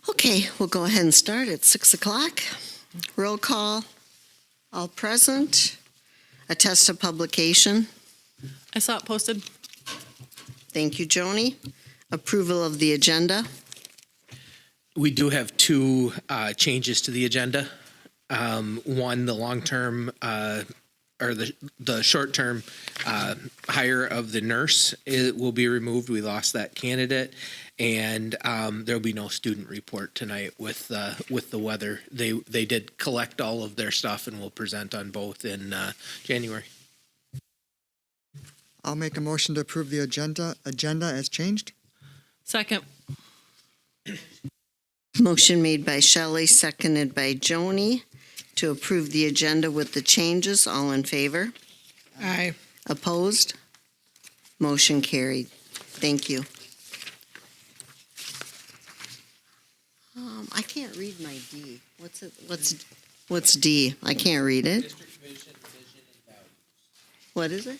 Okay, we'll go ahead and start at 6 o'clock. Roll call, all present. Attest of publication. I saw it posted. Thank you, Joni. Approval of the agenda. We do have two changes to the agenda. One, the long-term or the short-term hire of the nurse will be removed. We lost that candidate, and there'll be no student report tonight with the weather. They did collect all of their stuff and will present on both in January. I'll make a motion to approve the agenda as changed. Second. Motion made by Shelley, seconded by Joni to approve the agenda with the changes. All in favor? Aye. Opposed? Motion carried. Thank you. I can't read my D. What's it? What's D? I can't read it. District vision, and values. What is it?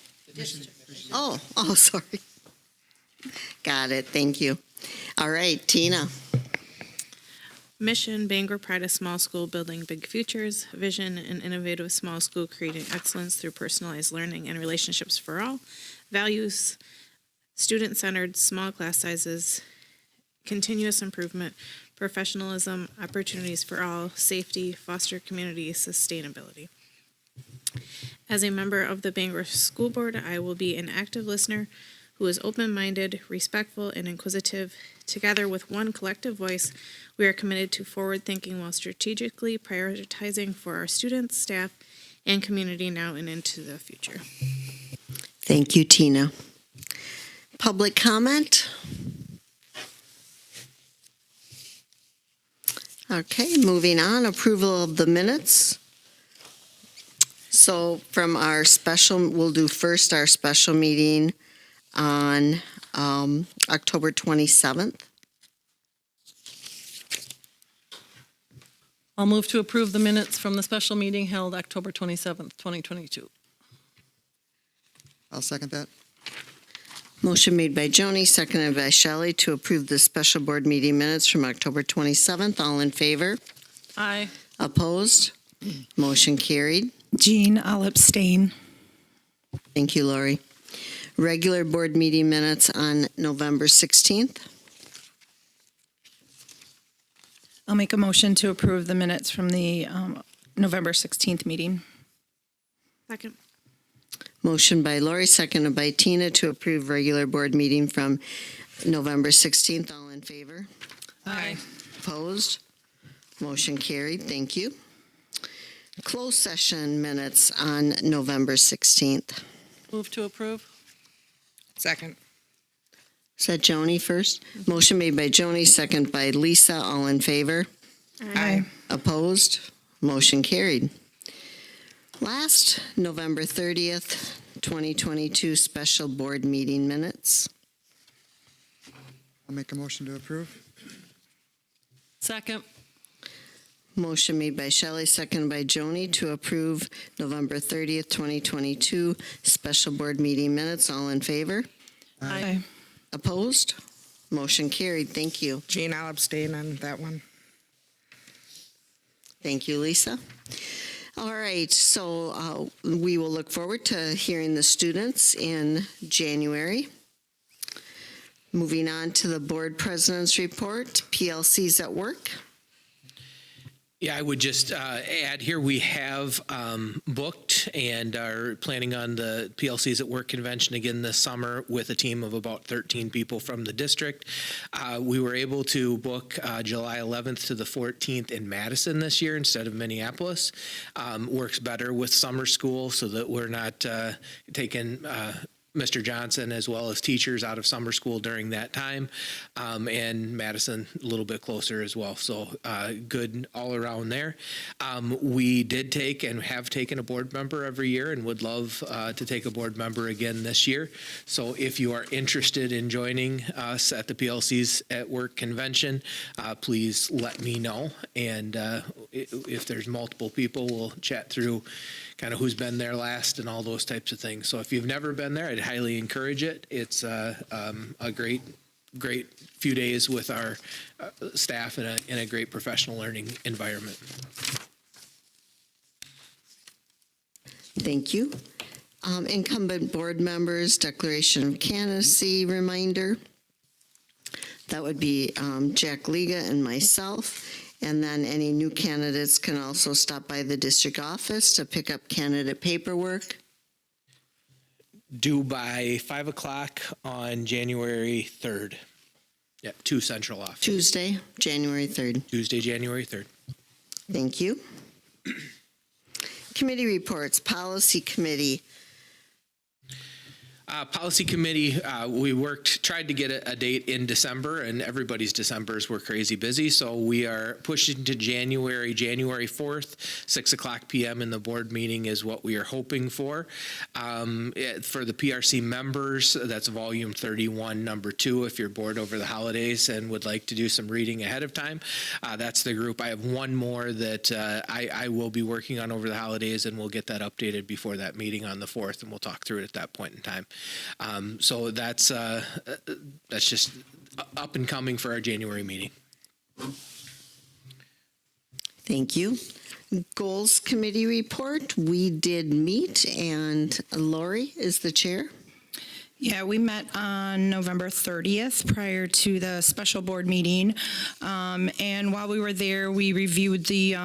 Oh, sorry. Got it. Thank you. All right, Tina. Mission, Bangor Pride of Small School, building big futures. Vision, an innovative small school creating excellence through personalized learning and relationships for all. Values, student-centered, small class sizes, continuous improvement, professionalism, opportunities for all, safety, foster community, sustainability. As a member of the Bangor School Board, I will be an active listener who is open-minded, respectful, and inquisitive. Together with one collective voice, we are committed to forward-thinking while strategically prioritizing for our students, staff, and community now and into the future. Thank you, Tina. Public comment? Okay, moving on. Approval of the minutes. So from our special, we'll do first our special meeting on October 27th. I'll move to approve the minutes from the special meeting held October 27th, 2022. I'll second that. Motion made by Joni, seconded by Shelley to approve the special board meeting minutes from October 27th. All in favor? Aye. Opposed? Motion carried. Jean, I'll abstain. Thank you, Lori. Regular board meeting minutes on November 16th. I'll make a motion to approve the minutes from the November 16th meeting. Second. Motion by Lori, seconded by Tina to approve regular board meeting from November 16th. All in favor? Aye. Opposed? Motion carried. Thank you. Closed session minutes on November 16th. Move to approve. Second. Is that Joni first? Motion made by Joni, second by Lisa. All in favor? Aye. Opposed? Motion carried. Last, November 30th, 2022 special board meeting minutes. I'll make a motion to approve. Second. Motion made by Shelley, seconded by Joni to approve November 30th, 2022 special board meeting minutes. All in favor? Aye. Opposed? Motion carried. Thank you. Jean, I'll abstain on that one. Thank you, Lisa. All right, so we will look forward to hearing the students in January. Moving on to the board president's report, PLCs at work. Yeah, I would just add here, we have booked and are planning on the PLCs at Work convention again this summer with a team of about 13 people from the district. We were able to book July 11th to the 14th in Madison this year instead of Minneapolis. Works better with summer school so that we're not taking Mr. Johnson as well as teachers out of summer school during that time, and Madison a little bit closer as well. So good all around there. We did take and have taken a board member every year and would love to take a board member again this year. So if you are interested in joining us at the PLCs at Work convention, please let me know. And if there's multiple people, we'll chat through kind of who's been there last and all those types of things. So if you've never been there, I'd highly encourage it. It's a great great few days with our staff in a great professional learning environment. Thank you. Incumbent board members, declaration of candidacy reminder. That would be Jack Liga and myself. And then any new candidates can also stop by the district office to pick up candidate paperwork. Due by 5 o'clock on January 3rd. Yeah, 2 Central office. Tuesday, January 3rd. Tuesday, January 3rd. Thank you. Committee reports, policy committee. Policy committee, we tried to get a date in December, and everybody's Decembers were crazy busy. So we are pushing to January 4th, 6 o'clock p.m. in the board meeting is what we are hoping for. For the PRC members, that's volume 31, number 2. If you're bored over the holidays and would like to do some reading ahead of time, that's the group. I have one more that I will be working on over the holidays, and we'll get that updated before that meeting on the 4th, and we'll talk through it at that point in time. So that's just up and coming for our January meeting. Thank you. Goals committee report. We did meet, and Lori is the chair. Yeah, we met on November 30th prior to the special board meeting. And while we were there, we reviewed the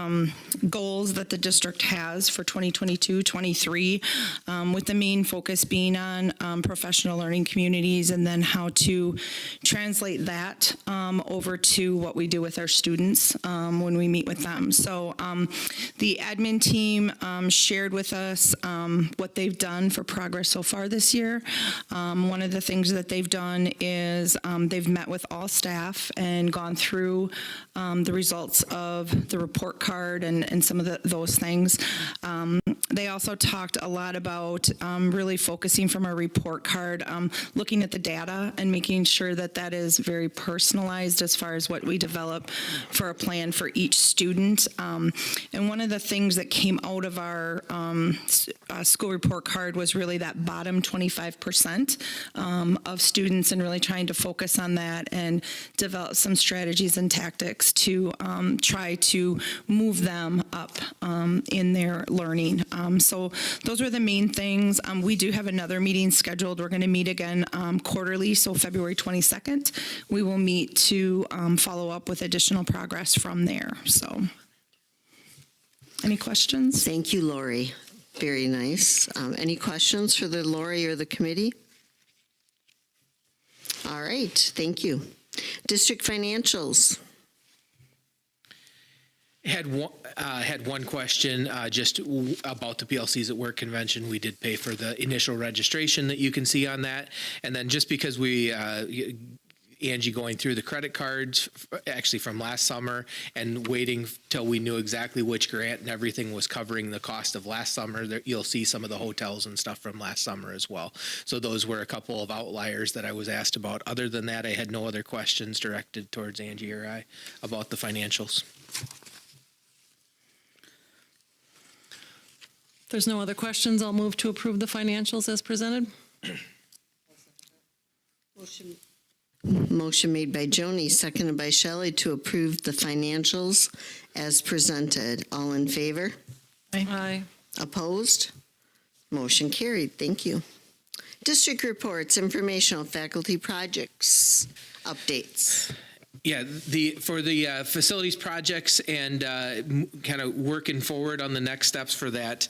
goals that the district has for 2022-23, with the main focus being on professional learning communities and then how to translate that over to what we do with our students when we meet with them. So the admin team shared with us what they've done for progress so far this year. One of the things that they've done is they've met with all staff and gone through the results of the report card and some of those things. They also talked a lot about really focusing from our report card, looking at the data and making sure that that is very personalized as far as what we develop for a plan for each student. And one of the things that came out of our school report card was really that bottom 25% of students, and really trying to focus on that and develop some strategies and tactics to try to move them up in their learning. So those were the main things. We do have another meeting scheduled. We're going to meet again quarterly, so February 22nd. We will meet to follow up with additional progress from there. So any questions? Thank you, Lori. Very nice. Any questions for the Lori or the committee? All right, thank you. District financials. Had one question just about the PLCs at Work convention. We did pay for the initial registration that you can see on that. And then just because we Angie going through the credit cards actually from last summer and waiting till we knew exactly which grant and everything was covering the cost of last summer. You'll see some of the hotels and stuff from last summer as well. So those were a couple of outliers that I was asked about. Other than that, I had no other questions directed towards Angie or I about the financials. If there's no other questions, I'll move to approve the financials as presented. Motion made by Joni, seconded by Shelley to approve the financials as presented. All in favor? Aye. Opposed? Motion carried. Thank you. District reports, informational, faculty projects, updates. Yeah, for the facilities projects and kind of working forward on the next steps for that,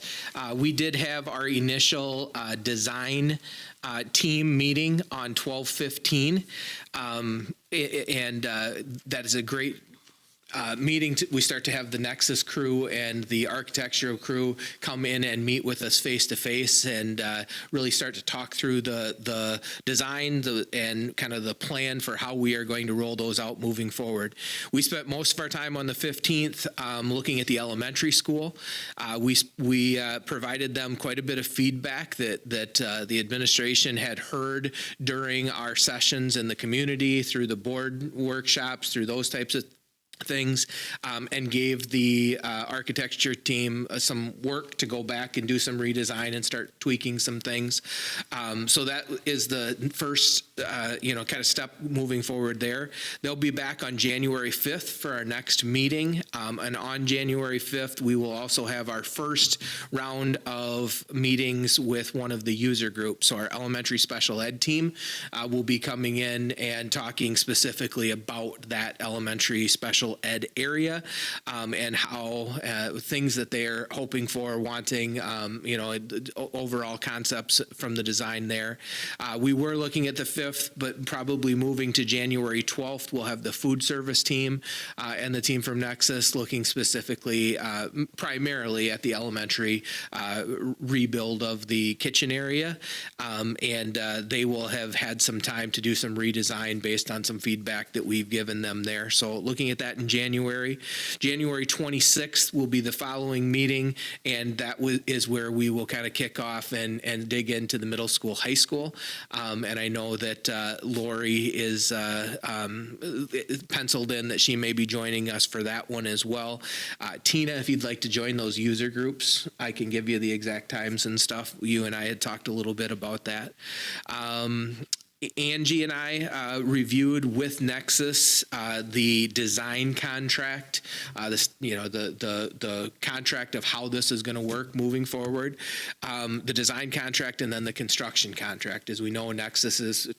we did have our initial design team meeting on 12/15, and that is a great meeting. We start to have the Nexus crew and the architectural crew come in and meet with us face to face and really start to talk through the design and kind of the plan for how we are going to roll those out moving forward. We spent most of our time on the 15th looking at the elementary school. We provided them quite a bit of feedback that the administration had heard during our sessions in the community, through the board workshops, through those types of things, and gave the architecture team some work to go back and do some redesign and start tweaking some things. So that is the first, kind of step moving forward there. They'll be back on January 5th for our next meeting. And on January 5th, we will also have our first round of meetings with one of the user groups. So our elementary special ed team will be coming in and talking specifically about that elementary special ed area, and how things that they're hoping for, wanting, overall concepts from the design there. We were looking at the 5th, but probably moving to January 12th, we'll have the food service team and the team from Nexus looking specifically, primarily at the elementary rebuild of the kitchen area. And they will have had some time to do some redesign based on some feedback that we've given them there. So looking at that in January. January 26th will be the following meeting, and that is where we will kind of kick off and dig into the middle school, high school. And I know that Lori is penciled in that she may be joining us for that one as well. Tina, if you'd like to join those user groups, I can give you the exact times and stuff. You and I had talked a little bit about that. Angie and I reviewed with Nexus the design contract, the contract of how this is going to work moving forward, the design contract, and then the construction contract. As we know, Nexus is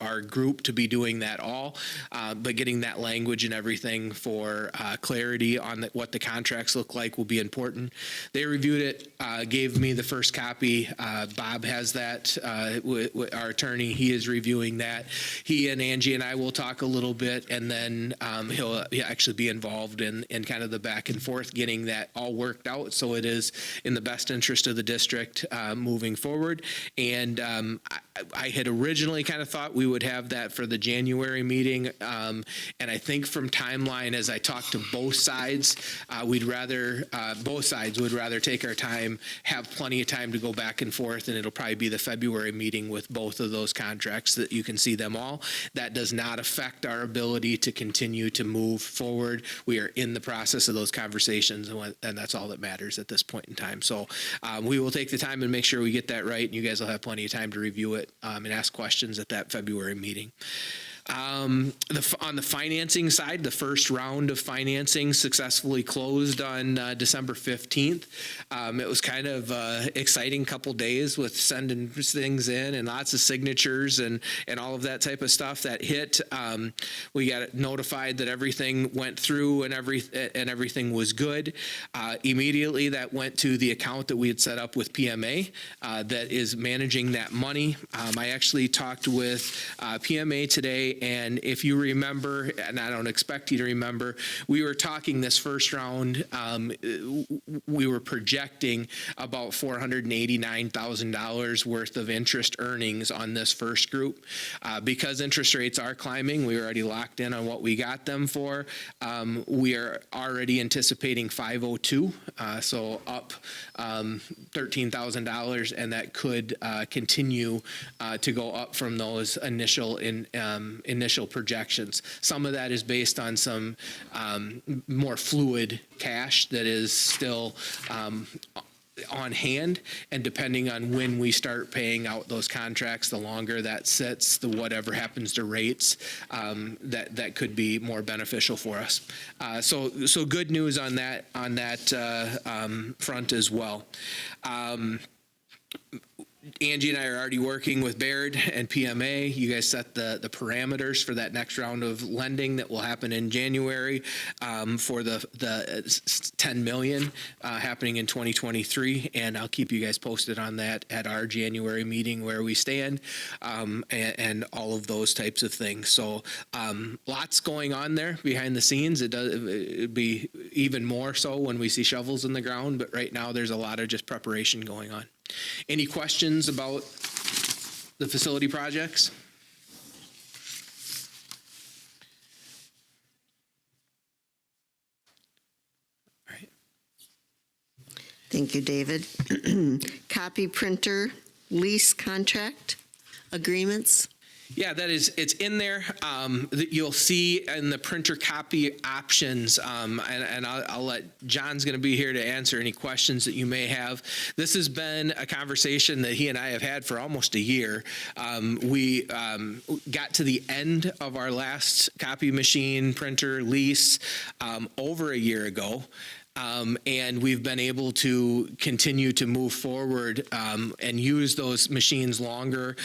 our group to be doing that all, but getting that language and everything for clarity on what the contracts look like will be important. They reviewed it, gave me the first copy. Bob has that, our attorney. He is reviewing that. He and Angie and I will talk a little bit, and then he'll actually be involved in kind of the back and forth, getting that all worked out so it is in the best interest of the district moving forward. And I had originally kind of thought we would have that for the January meeting. And I think from timeline, as I talked to both sides, both sides would rather take our time, have plenty of time to go back and forth, and it'll probably be the February meeting with both of those contracts that you can see them all. That does not affect our ability to continue to move forward. We are in the process of those conversations, and that's all that matters at this point in time. So we will take the time and make sure we get that right, and you guys will have plenty of time to review it and ask questions at that February meeting. On the financing side, the first round of financing successfully closed on December 15th. It was kind of exciting couple days with sending things in and lots of signatures and all of that type of stuff that hit. We got notified that everything went through and everything was good. Immediately that went to the account that we had set up with PMA that is managing that money. I actually talked with PMA today, and if you remember, and I don't expect you to remember, we were talking this first round, we were projecting about $489,000 worth of interest earnings on this first group. Because interest rates are climbing, we were already locked in on what we got them for. We are already anticipating 502, so up $13,000, and that could continue to go up from those initial projections. Some of that is based on some more fluid cash that is still on hand, and depending on when we start paying out those contracts, the longer that sits, the whatever happens to rates, that could be more beneficial for us. So good news on that front as well. Angie and I are already working with Baird and PMA. You guys set the parameters for that next round of lending that will happen in January for the $10 million happening in 2023, and I'll keep you guys posted on that at our January meeting where we stand, and all of those types of things. So lots going on there behind the scenes. It'd be even more so when we see shovels in the ground, but right now there's a lot of just preparation going on. Any questions about the facility projects? All right. Thank you, David. Copy printer lease contract agreements. Yeah, it's in there. That you'll see in the printer copy options, and I'll let John's going to be here to answer any questions that you may have. This has been a conversation that he and I have had for almost a year. We got to the end of our last copy machine printer lease over a year ago. And we've been able to continue to move forward and use those machines longer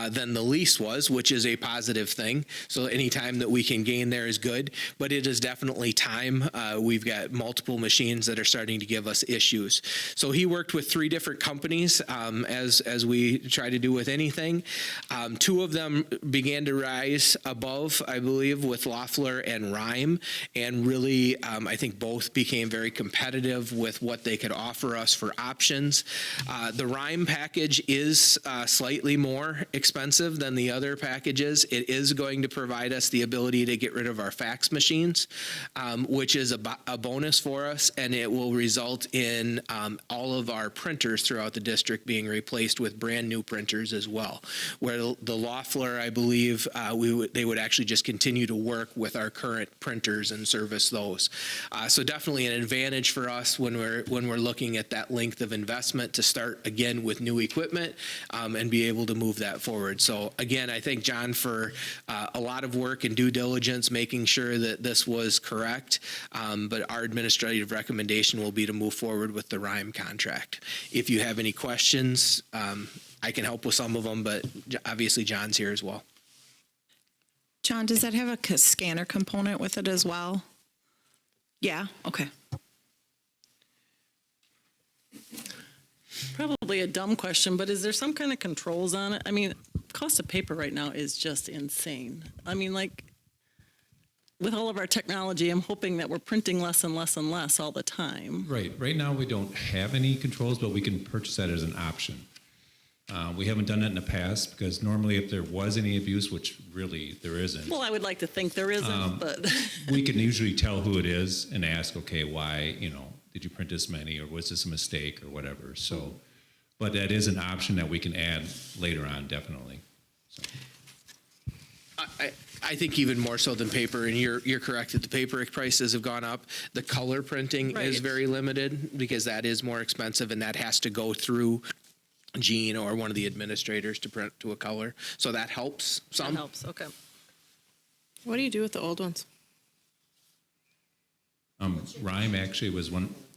than the lease was, which is a positive thing. So any time that we can gain there is good, but it is definitely time. We've got multiple machines that are starting to give us issues. So he worked with 3 different companies as we try to do with anything. 2 of them began to rise above, I believe, with Loeffler and Rhyme, and really I think both became very competitive with what they could offer us for options. The Rhyme package is slightly more expensive than the other packages. It is going to provide us the ability to get rid of our fax machines, which is a bonus for us, and it will result in all of our printers throughout the district being replaced with brand new printers as well. Where the Loeffler, I believe, they would actually just continue to work with our current printers and service those. So definitely an advantage for us when we're looking at that length of investment to start again with new equipment and be able to move that forward. So again, I thank John for a lot of work and due diligence, making sure that this was correct. But our administrative recommendation will be to move forward with the Rhyme contract. If you have any questions, I can help with some of them, but obviously John's here as well. John, does that have a scanner component with it as well? Yeah, okay. Probably a dumb question, but is there some kind of controls on it? I mean, cost of paper right now is just insane. I mean, like, with all of our technology, I'm hoping that we're printing less and less and less all the time. Right. Right now, we don't have any controls, but we can purchase that as an option. We haven't done that in the past because normally if there was any abuse, which really there isn't, Well, I would like to think there isn't, but we can usually tell who it is and ask, okay, why, did you print this many, or was this a mistake or whatever? So, but that is an option that we can add later on, definitely. So. I think even more so than paper, and you're correct that the paper prices have gone up. The color printing is Right. very limited because that is more expensive, and that has to go through Gene or one of the administrators to print to a color. So that helps some. that helps, okay. What do you do with the old ones? Rhyme actually was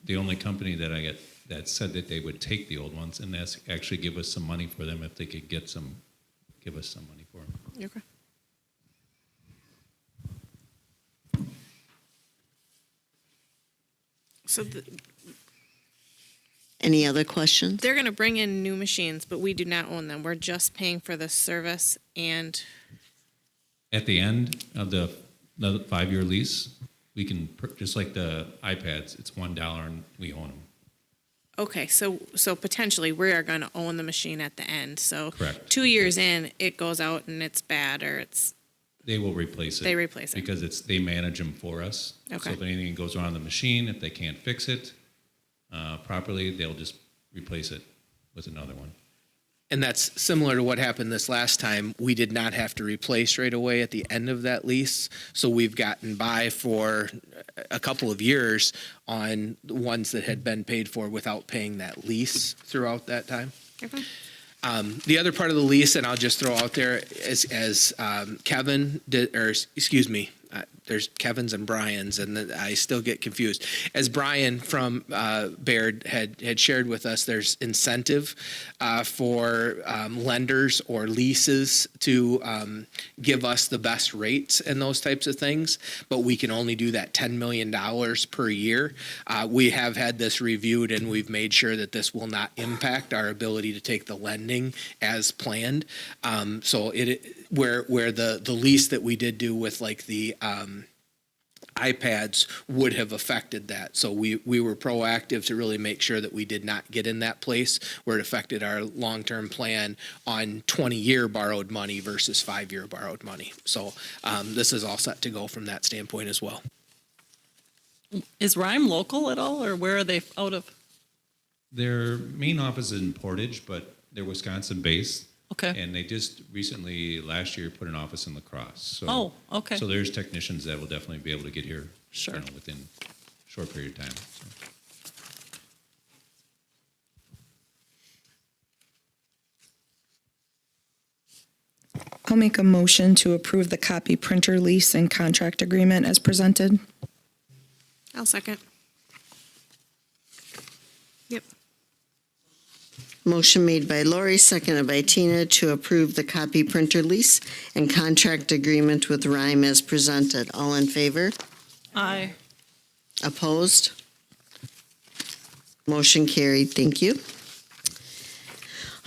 the only company that said that they would take the old ones and that's actually give us some money for them if they could give us some money for them. Okay. So Any other questions? they're going to bring in new machines, but we do not own them. We're just paying for the service and At the end of the 5-year lease, we can, just like the iPads, it's $1 and we own them. okay, so potentially we are going to own the machine at the end. So Correct. 2 years in, it goes out and it's bad or They will replace it. They replace it. Because they manage them for us. Okay. So if anything goes wrong on the machine, if they can't fix it properly, they'll just replace it with another one. And that's similar to what happened this last time. We did not have to replace right away at the end of that lease. So we've gotten by for a couple of years on the ones that had been paid for without paying that lease throughout that time. okay. The other part of the lease, and I'll just throw out there, as Kevin did, or excuse me, there's Kevin's and Brian's, and I still get confused. As Brian from Baird had shared with us, there's incentive for lenders or leases to give us the best rates and those types of things, but we can only do that $10 million per year. We have had this reviewed, and we've made sure that this will not impact our ability to take the lending as planned. So where the lease that we did do with like the iPads would have affected that. So we were proactive to really make sure that we did not get in that place where it affected our long-term plan on 20-year borrowed money versus 5-year borrowed money. So this is all set to go from that standpoint as well. Is Rhyme local at all, or where are they out of? Their main office is in Portage, but they're Wisconsin-based. Okay. And they just recently, last year, put an office in La Crosse. So, Oh, okay. So there's technicians that will definitely be able to get here, Sure. within a short period of time. So. I'll make a motion to approve the copy printer lease and contract agreement as presented. I'll second. Yep. Motion made by Lori, seconded by Tina to approve the copy printer lease and contract agreement with Rhyme as presented. All in favor? Aye. Opposed? Motion carried. Thank you.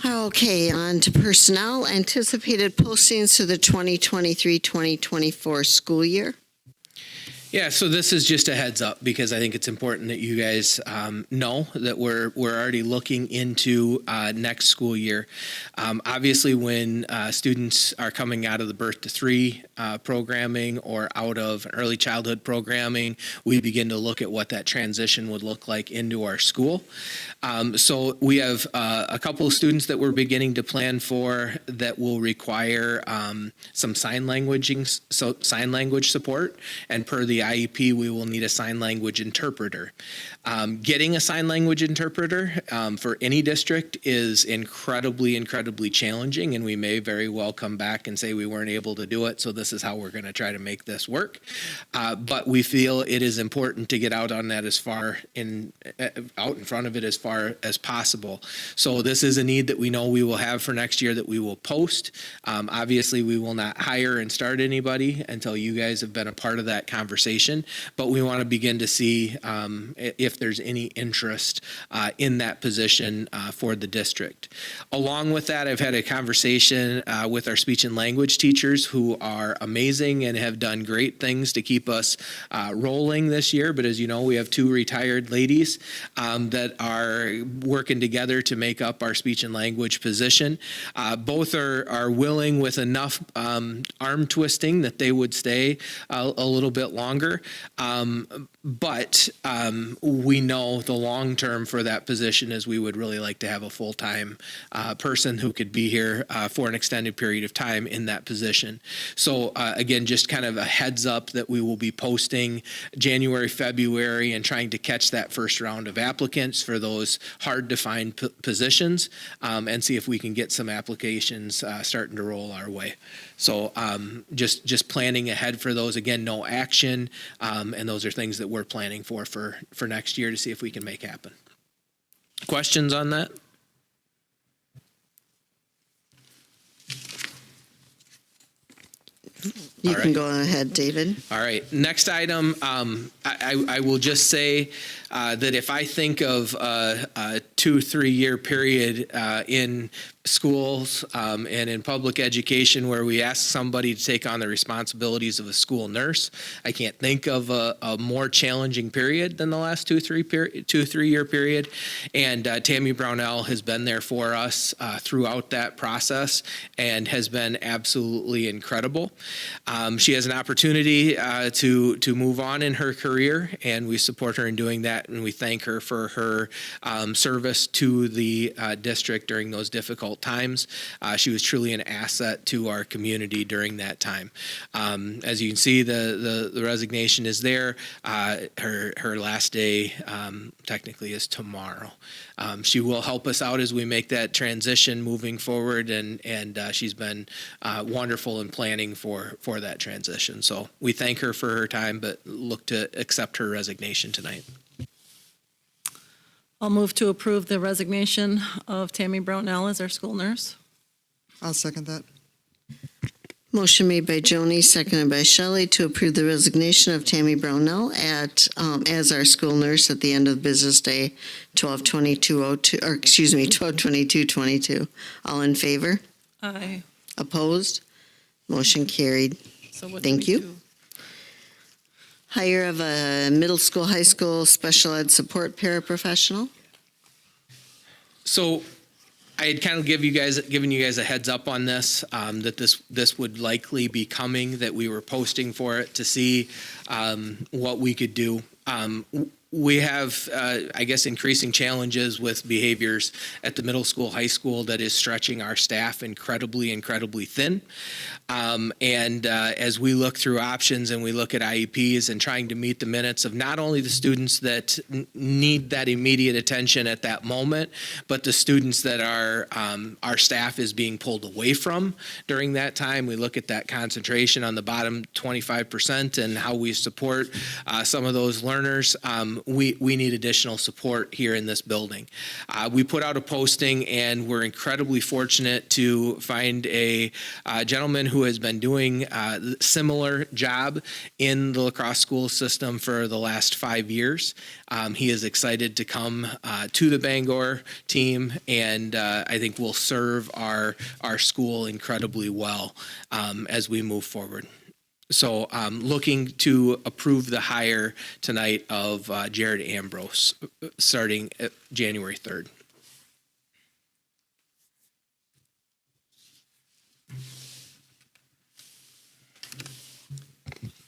Okay, on to personnel. Anticipated postings for the 2023-2024 school year. Yeah, so this is just a heads up because I think it's important that you guys know that we're already looking into next school year. Obviously, when students are coming out of the birth to 3 programming or out of early childhood programming, we begin to look at what that transition would look like into our school. So we have a couple of students that we're beginning to plan for that will require some sign language support, and per the IEP, we will need a sign language interpreter. Getting a sign language interpreter for any district is incredibly challenging, and we may very well come back and say we weren't able to do it, so this is how we're going to try to make this work. But we feel it is important to get out on that out in front of it as far as possible. So this is a need that we know we will have for next year that we will post. Obviously, we will not hire and start anybody until you guys have been a part of that conversation, but we want to begin to see if there's any interest in that position for the district. Along with that, I've had a conversation with our speech and language teachers who are amazing and have done great things to keep us rolling this year. But as you know, we have 2 retired ladies that are working together to make up our speech and language position. Both are willing with enough arm twisting that they would stay a little bit longer. But we know the long term for that position is we would really like to have a full-time person who could be here for an extended period of time in that position. So again, just kind of a heads up that we will be posting January, February, and trying to catch that first round of applicants for those hard to find positions and see if we can get some applications starting to roll our way. So just planning ahead for those. Again, no action, and those are things that we're planning for next year to see if we can make happen. Questions on that? You All can right. go ahead, David. All right. Next item, I will just say that if I think of a 2-3 year period in schools and in public education where we ask somebody to take on the responsibilities of a school nurse, I can't think of a more challenging period than the last 2-3 year period. And Tammy Brownell has been there for us throughout that process and has been absolutely incredible. She has an opportunity to move on in her career, and we support her in doing that, and we thank her for her service to the district during those difficult times. She was truly an asset to our community during that time. As you can see, the resignation is there. Her last day technically is tomorrow. She will help us out as we make that transition moving forward, and she's been wonderful in planning for that transition. So we thank her for her time, but look to accept her resignation tonight. I'll move to approve the resignation of Tammy Brownell as our school nurse. I'll second that. Motion made by Joni, seconded by Shelley to approve the resignation of Tammy Brownell as our school nurse at the end of business day 12/22/22. All in favor? Aye. Opposed? Motion carried. So what Thank do we you. do? Hire of a middle school, high school special ed support paraprofessional. So I had kind of given you guys a heads up on this, that this would likely be coming, that we were posting for it to see what we could do. we have, I guess, increasing challenges with behaviors at the middle school, high school that is stretching our staff incredibly, incredibly thin. As we look through options and we look at IEPs and trying to meet the minutes of not only the students that need that immediate attention at that moment, but the students that our staff is being pulled away from during that time. We look at that concentration on the bottom 25% and how we support some of those learners. We need additional support here in this building. We put out a posting, and we're incredibly fortunate to find a gentleman who has been doing a similar job in the La Crosse school system for the last 5 years. He is excited to come to the Bangor team, and I think will serve our school incredibly well as we move forward. So looking to approve the hire tonight of Jared Ambrose starting January 3rd.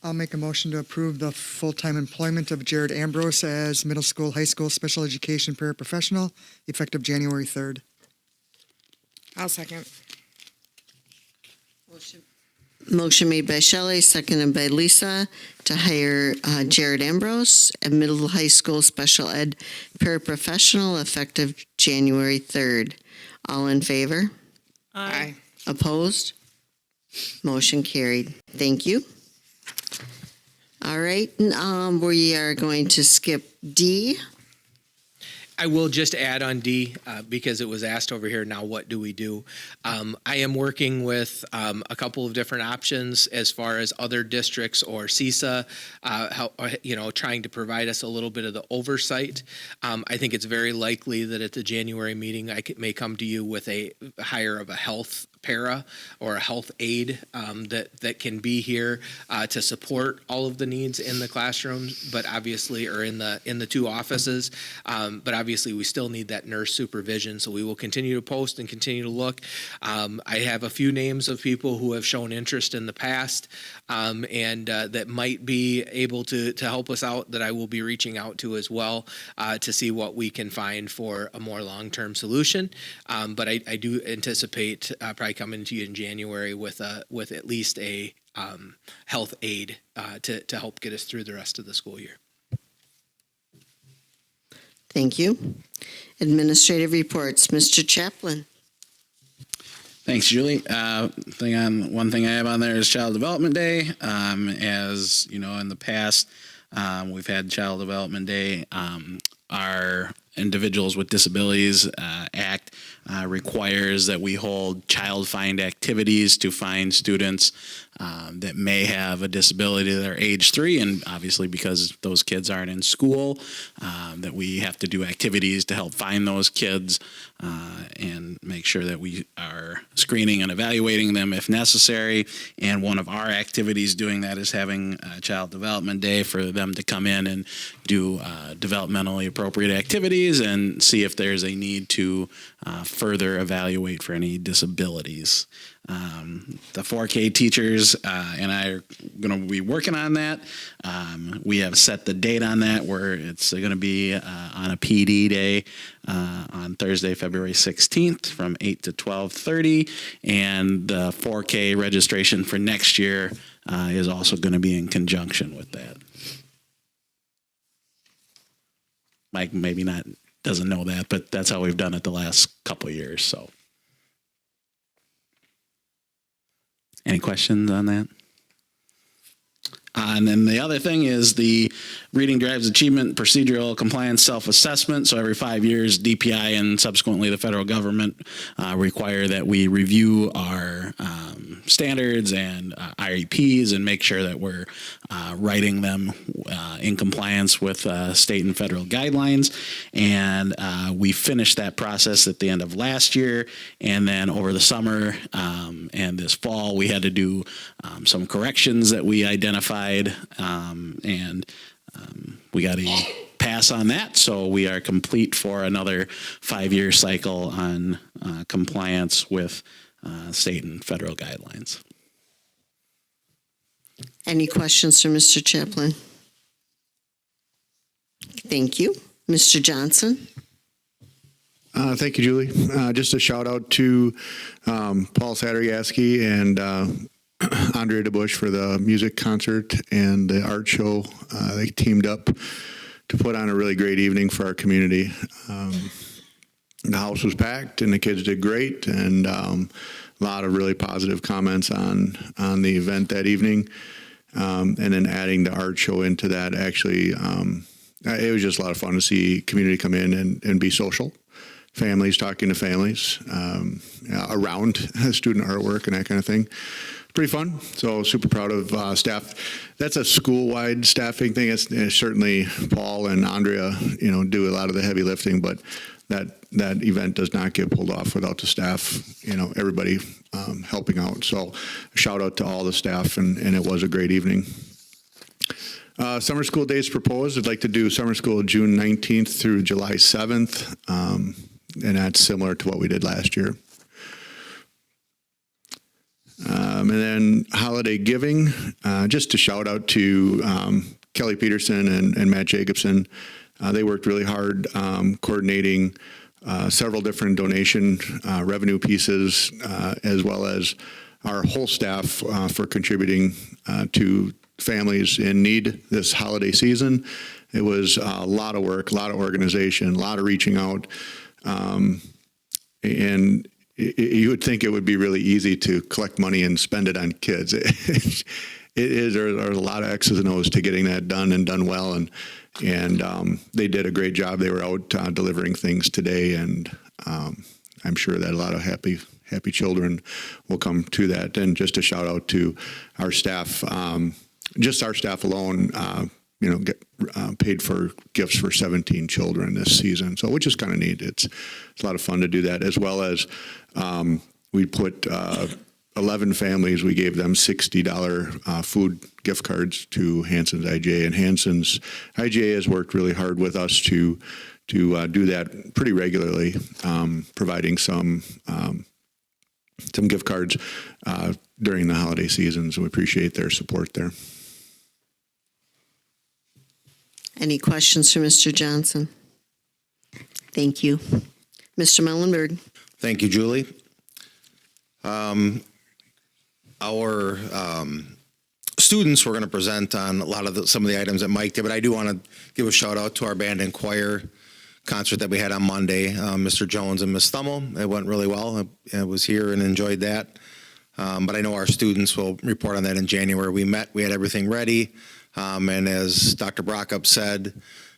I'll make a motion to approve the full-time employment of Jared Ambrose as middle school, high school special education paraprofessional, effective January 3rd. I'll second. Motion made by Shelley, seconded by Lisa, to hire Jared Ambrose, a middle high school special ed paraprofessional, effective January 3rd. All in favor? Aye. Opposed? Motion carried. Thank you. All right, we are going to skip D. I will just add on D, because it was asked over here, now what do we do? I am working with a couple of different options as far as other districts or CISA, trying to provide us a little bit of the oversight. I think it's very likely that at the January meeting, I may come to you with a hire of a health para or a health aide that can be here to support all of the needs in the classrooms, but obviously, or in the two offices. But obviously, we still need that nurse supervision. So we will continue to post and continue to look. I have a few names of people who have shown interest in the past and that might be able to help us out, that I will be reaching out to as well to see what we can find for a more long-term solution. But I do anticipate probably coming to you in January with at least a health aide to help get us through the rest of the school year. Thank you. Administrative reports, Mr. Chaplin. Thanks, Julie. One thing I have on there is Child Development Day. As you know, in the past, we've had Child Development Day. Our Individuals with Disabilities Act requires that we hold child find activities to find students that may have a disability that are age 3, and obviously because those kids aren't in school, that we have to do activities to help find those kids and make sure that we are screening and evaluating them if necessary. And one of our activities doing that is having a Child Development Day for them to come in and do developmentally appropriate activities and see if there's a need to further evaluate for any disabilities. The 4K teachers and I are going to be working on that. We have set the date on that where it's going to be on a PD day on Thursday, February 16th from 8 to 12:30. And the 4K registration for next year is also going to be in conjunction with that. Mike maybe doesn't know that, but that's how we've done it the last couple of years. So, any questions on that? And then the other thing is the Reading Drives Achievement Procedural Compliance Self-Assessment. So every 5 years, DPI and subsequently the federal government require that we review our standards and IEPs and make sure that we're writing them in compliance with state and federal guidelines. And we finished that process at the end of last year. And then over the summer and this fall, we had to do some corrections that we identified. And we got a pass on that. So we are complete for another 5-year cycle on compliance with state and federal guidelines. Any questions for Mr. Chaplin? Thank you. Mr. Johnson? Thank you, Julie. Just a shout out to Paul Sadergaski and Andrea DeBush for the music concert and the art show. They teamed up to put on a really great evening for our community. The house was packed and the kids did great, and a lot of really positive comments on the event that evening. And then adding the art show into that, actually, it was just a lot of fun to see community come in and be social. Families talking to families around student artwork and that kind of thing. Pretty fun. So super proud of staff. That's a school-wide staffing thing. It's certainly Paul and Andrea, do a lot of the heavy lifting, but that event does not get pulled off without the staff, everybody helping out. So shout out to all the staff, and it was a great evening. Summer school days proposed. I'd like to do summer school June 19th through July 7th. And that's similar to what we did last year. And then holiday giving, just to shout out to Kelly Peterson and Matt Jacobson. They worked really hard coordinating several different donation revenue pieces, as well as our whole staff for contributing to families in need this holiday season. It was a lot of work, a lot of organization, a lot of reaching out. And you would think it would be really easy to collect money and spend it on kids. It is. There are a lot of X's and O's to getting that done and done well. And they did a great job. They were out delivering things today, and I'm sure that a lot of happy children will come to that. And just a shout out to our staff, just our staff alone. Get paid for gifts for 17 children this season, so which is kind of neat. It's a lot of fun to do that, as well as we put 11 families. We gave them $60 food gift cards to Hanson's IGA, and Hanson's IGA has worked really hard with us to do that pretty regularly, providing some gift cards during the holiday season. So we appreciate their support there. Any questions for Mr. Johnson? Thank you. Mr. Mellenberg? Thank you, Julie. Our students were going to present on a lot of some of the items that Mike did, but I do want to give a shout out to our band and choir concert that we had on Monday, Mr. Jones and Miss Thummel. It went really well. I was here and enjoyed that. But I know our students will report on that in January. We had everything ready. And as Dr. Brockup said,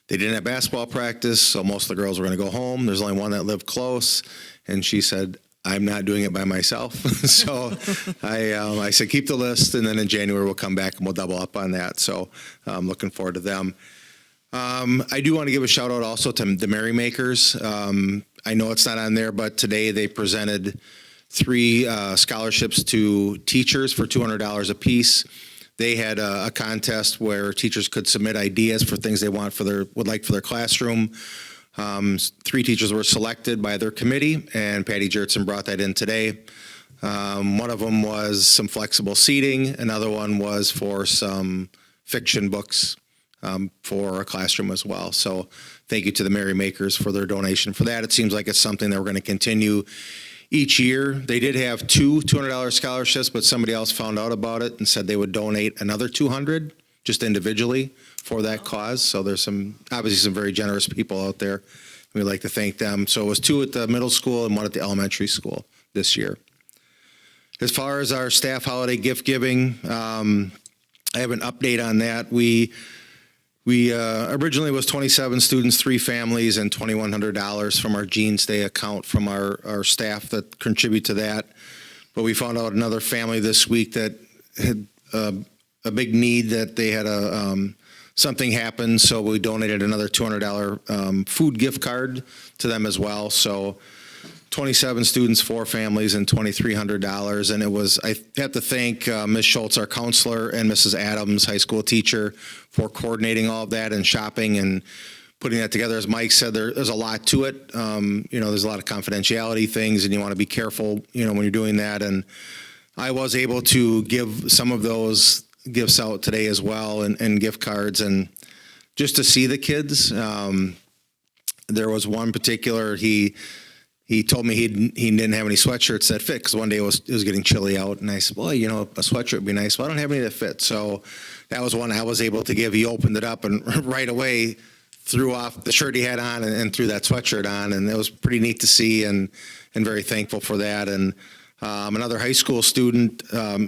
they didn't have basketball practice, so most of the girls were going to go home. There's only one that lived close, and she said, I'm not doing it by myself. So I said, keep the list, and then in January we'll come back and we'll double up on that. So I'm looking forward to them. I do want to give a shout out also to the Merrymakers. I know it's not on there, but today they presented 3 scholarships to teachers for $200 apiece. They had a contest where teachers could submit ideas for things they would like for their classroom. 3 teachers were selected by their committee, and Patty Jertson brought that in today. One of them was some flexible seating. Another one was for some fiction books for a classroom as well. So thank you to the Merrymakers for their donation for that. It seems like it's something that we're going to continue each year. They did have 2 $200 scholarships, but somebody else found out about it and said they would donate another $200 just individually for that cause. So there's obviously some very generous people out there. We'd like to thank them. So it was 2 at the middle school and 1 at the elementary school this year. As far as our staff holiday gift giving, I have an update on that. We originally was 27 students, 3 families, and $2,100 from our Jeans Day account from our staff that contribute to that. But we found out another family this week that had a big need, that they had something happen, so we donated another $200 food gift card to them as well. So 27 students, 4 families, and $2,300. And I have to thank Ms. Schultz, our counselor, and Mrs. Adams, high school teacher, for coordinating all of that and shopping and putting that together. As Mike said, there's a lot to it. There's a lot of confidentiality things, and you want to be careful, when you're doing that. And I was able to give some of those gifts out today as well, and gift cards. And just to see the kids. There was one particular, he told me he didn't have any sweatshirts that fit, because one day it was getting chilly out, and I said, well, you know, a sweatshirt would be nice. Well, I don't have any that fit. So that was one I was able to give. He opened it up and right away threw off the shirt he had on and threw that sweatshirt on, and it was pretty neat to see, and very thankful for that. And another high school student,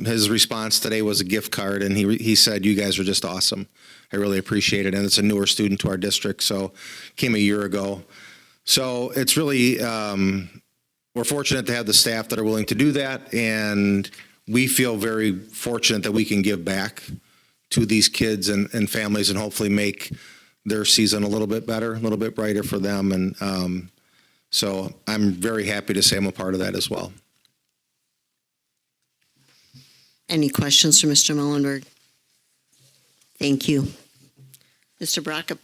his response today was a gift card, and he said, you guys are just awesome. I really appreciate it. And it's a newer student to our district, so came a year ago. So it's really, we're fortunate to have the staff that are willing to do that, and we feel very fortunate that we can give back to these kids and families, and hopefully make their season a little bit better, a little bit brighter for them. And so I'm very happy to say I'm a part of that as well. Any questions for Mr. Mullenberg? Thank you. Mr. Brockup?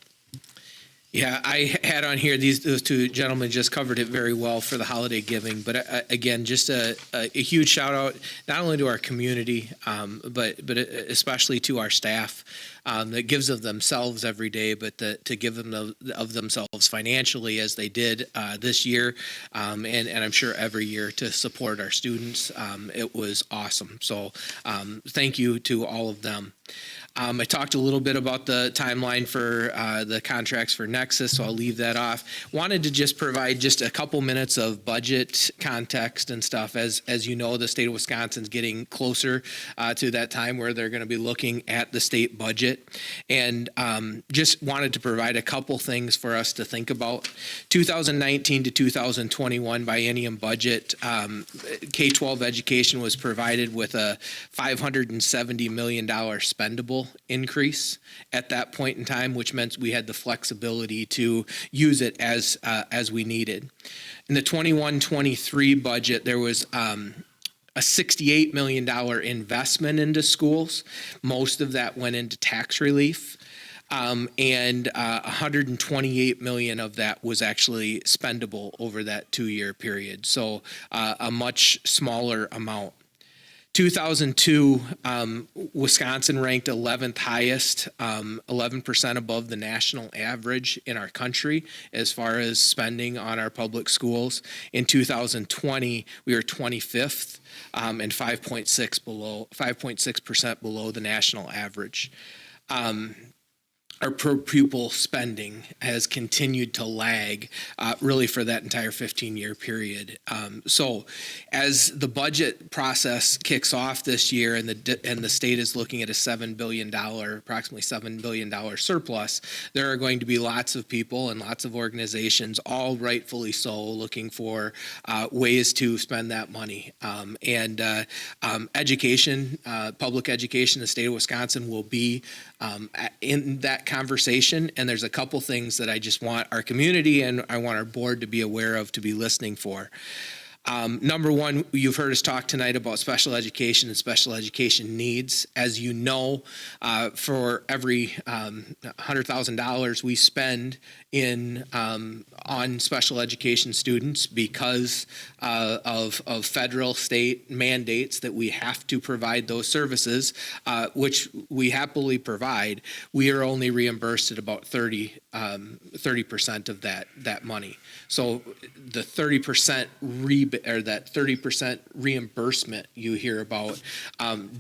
Yeah, I had on here, those two gentlemen just covered it very well for the holiday giving. But again, just a huge shout out, not only to our community, but especially to our staff that gives of themselves every day, but to give them of themselves financially, as they did this year, and I'm sure every year, to support our students. It was awesome. So thank you to all of them. I talked a little bit about the timeline for the contracts for Nexus, so I'll leave that off. Wanted to just provide just a couple minutes of budget context and stuff. As you know, the state of Wisconsin's getting closer to that time where they're going to be looking at the state budget. And just wanted to provide a couple things for us to think about. 2019 to 2021 biennium budget, K-12 education was provided with a $570 million spendable increase at that point in time, which meant we had the flexibility to use it as we needed. In the 21-23 budget, there was a $68 million investment into schools. Most of that went into tax relief. And $128 million of that was actually spendable over that 2-year period. So a much smaller amount. 2002, Wisconsin ranked 11th highest, 11% above the national average in our country as far as spending on our public schools. In 2020, we were 25th and 5.6% below the national average. Our per pupil spending has continued to lag really for that entire 15-year period. So as the budget process kicks off this year, and the state is looking at a approximately $7 billion surplus, there are going to be lots of people and lots of organizations, all rightfully so, looking for ways to spend that money. Education, public education in the state of Wisconsin will be in that conversation, and there's a couple things that I just want our community and I want our board to be aware of, to be listening for. Number one, you've heard us talk tonight about special education and special education needs. As you know, for every $100,000 we spend on special education students, because of federal, state mandates that we have to provide those services, which we happily provide, we are only reimbursed at about 30% of that money. So the 30% that 30% reimbursement you hear about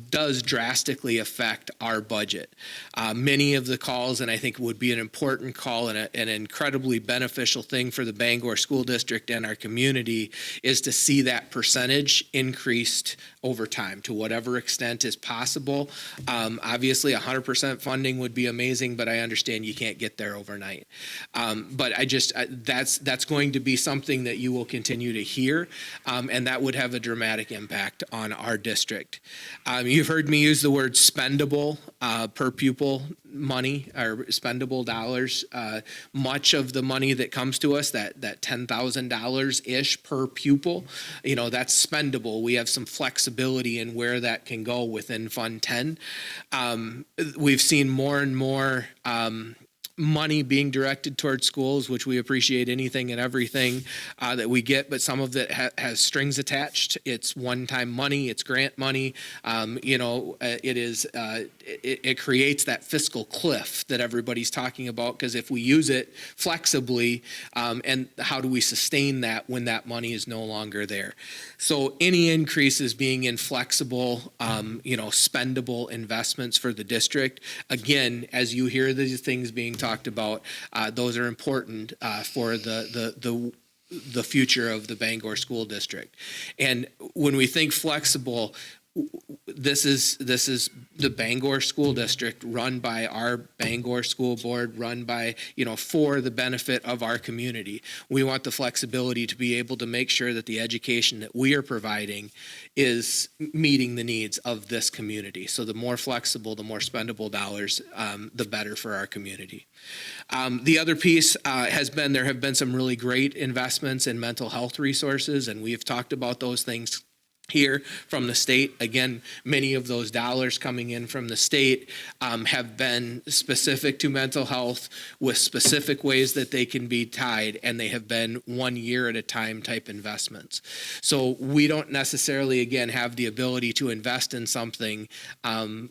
does drastically affect our budget. Many of the calls, and I think would be an important call and an incredibly beneficial thing for the Bangor School District and our community, is to see that percentage increased over time to whatever extent is possible. Obviously, 100% funding would be amazing, but I understand you can't get there overnight. But that's going to be something that you will continue to hear, and that would have a dramatic impact on our district. You've heard me use the word spendable per pupil money, or spendable dollars. Much of the money that comes to us, that $10,000-ish per pupil, that's spendable. We have some flexibility in where that can go within Fund 10. We've seen more and more money being directed towards schools, which we appreciate anything and everything that we get, but some of it has strings attached. It's one-time money, it's grant money. It creates that fiscal cliff that everybody's talking about, because if we use it flexibly, and how do we sustain that when that money is no longer there? So any increases being in flexible, spendable investments for the district, again, as you hear these things being talked about, those are important for the future of the Bangor School District. And when we think flexible, this is the Bangor School District, run by our Bangor School Board, run by, for the benefit of our community. We want the flexibility to be able to make sure that the education that we are providing is meeting the needs of this community. So the more flexible, the more spendable dollars, the better for our community. The other piece there have been some really great investments in mental health resources, and we have talked about those things here from the state. Again, many of those dollars coming in from the state have been specific to mental health, with specific ways that they can be tied, and they have been 1 year at a time type investments. So we don't necessarily, again, have the ability to invest in something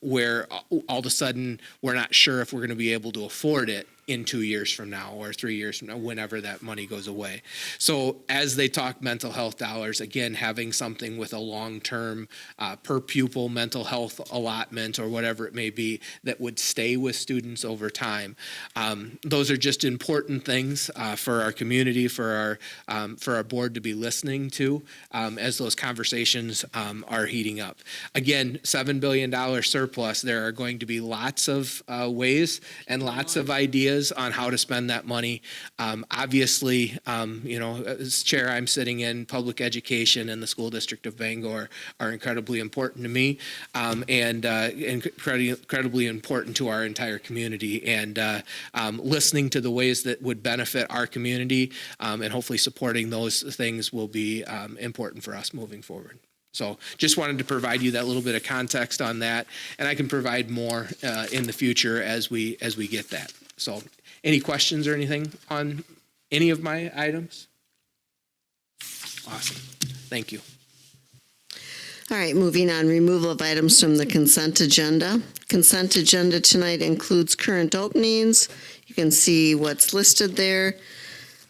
where all of a sudden we're not sure if we're going to be able to afford it in 2 years from now or 3 years from now, whenever that money goes away. So as they talk mental health dollars, again, having something with a long-term per pupil mental health allotment or whatever it may be that would stay with students over time. Those are just important things for our community, for our board to be listening to as those conversations are heating up. Again, $7 billion surplus. There are going to be lots of ways and lots of ideas on how to spend that money. Obviously, as chair, I'm sitting in public education, and the school district of Bangor are incredibly important to me, and incredibly important to our entire community. And listening to the ways that would benefit our community, and hopefully supporting those things will be important for us moving forward. So just wanted to provide you that little bit of context on that, and I can provide more in the future as we get that. So any questions or anything on any of my items? Awesome. Thank you. All right, moving on, removal of items from the consent agenda. Consent agenda tonight includes current openings. You can see what's listed there.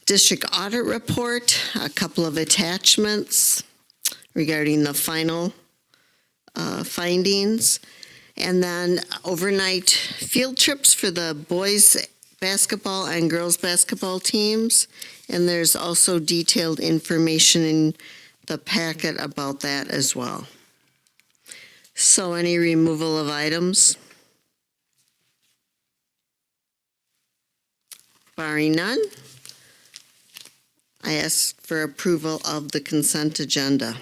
District audit report, a couple of attachments regarding the final findings. And then overnight field trips for the boys basketball and girls basketball teams. And there's also detailed information in the packet about that as well. So any removal of items? Barring none, I ask for approval of the consent agenda.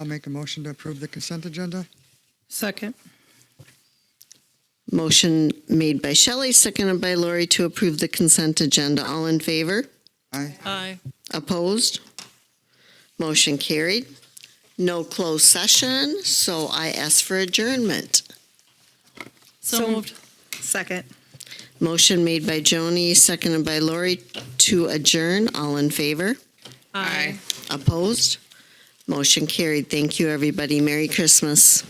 I'll make a motion to approve the consent agenda. Second. Motion made by Shelley, seconded by Lori to approve the consent agenda. All in favor? Aye. Aye. Opposed? Motion carried. No closed session, so I ask for adjournment. So moved. Second. Motion made by Joni, seconded by Lori to adjourn. All in favor? Aye. Opposed? Motion carried. Thank you, everybody. Merry Christmas.